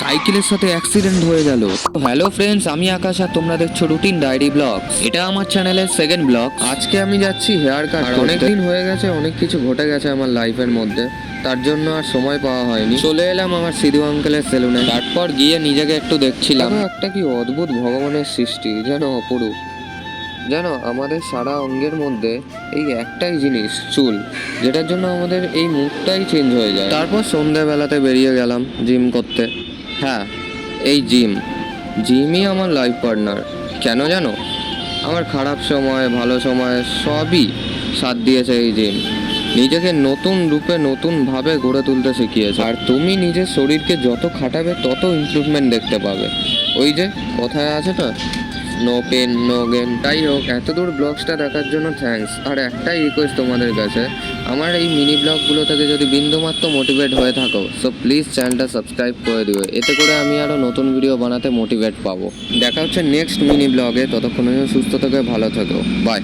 সাইকেলের সাথে অ্যাক্সিডেন্ট হয়ে গেল। হ্যালো ফ্রেন্ডস, আমি আকাশ আর তোমরা দেখছো রুটিন ডায়েরি ব্লগ। এটা আমার চ্যানেলের সেকেন্ড ব্লগ। আজকে আমি যাচ্ছি হেয়ার কাট। অনেক দিন হয়ে গেছে, অনেক কিছু ঘটে গেছে আমার লাইফের মধ্যে, তার জন্য আর সময় পাওয়া হয়নি। চলে এলাম আমার সিধু আঙ্কেলের সেলুনে। তারপর গিয়ে নিজেকে একটু দেখছিলাম। একটা কি অদ্ভুত ভগবানের সৃষ্টি, যেন অপরূপ। জানো, আমাদের সারা অঙ্গের মধ্যে এই একটাই জিনিস, চুল, যেটার জন্য আমাদের এই মুখটাই চেঞ্জ হয়ে যায়। তারপর সন্ধ্যাবেলাতে বেরিয়ে গেলাম জিম করতে। হ্যাঁ, এই জিমই আমার লাইফ পার্টনার। কেন জানো? আমার খারাপ সময়, ভালো সময় সবই সাথ দিয়েছে এই জিম। নিজেকে নতুন রূপে, নতুনভাবে গড়ে তুলতে শিখিয়েছে। আর তুমি নিজের শরীরকে যত খাটাবে তত ইমপ্রুভমেন্ট দেখতে পাবে। ওই যে কথায় আছে না, নো পেন নো গেন। যাই হোক, এতদূর ব্লগসটা দেখার জন্য থ্যাঙ্কস। আর একটাই রিকোয়েস্ট তোমাদের কাছে, আমার এই মিনি ব্লগগুলো থেকে যদি বিন্দুমাত্র মোটিভেট হয়ে থাকো, সো প্লিজ চ্যানেলটা সাবস্ক্রাইব করে দিও। এতে করে আমি আরও নতুন ভিডিও বানাতে মোটিভেট পাবো। দেখা হচ্ছে নেক্সট মিনি ব্লগে। ততক্ষণে সুস্থ থেকো, ভালো থেকো, বাই।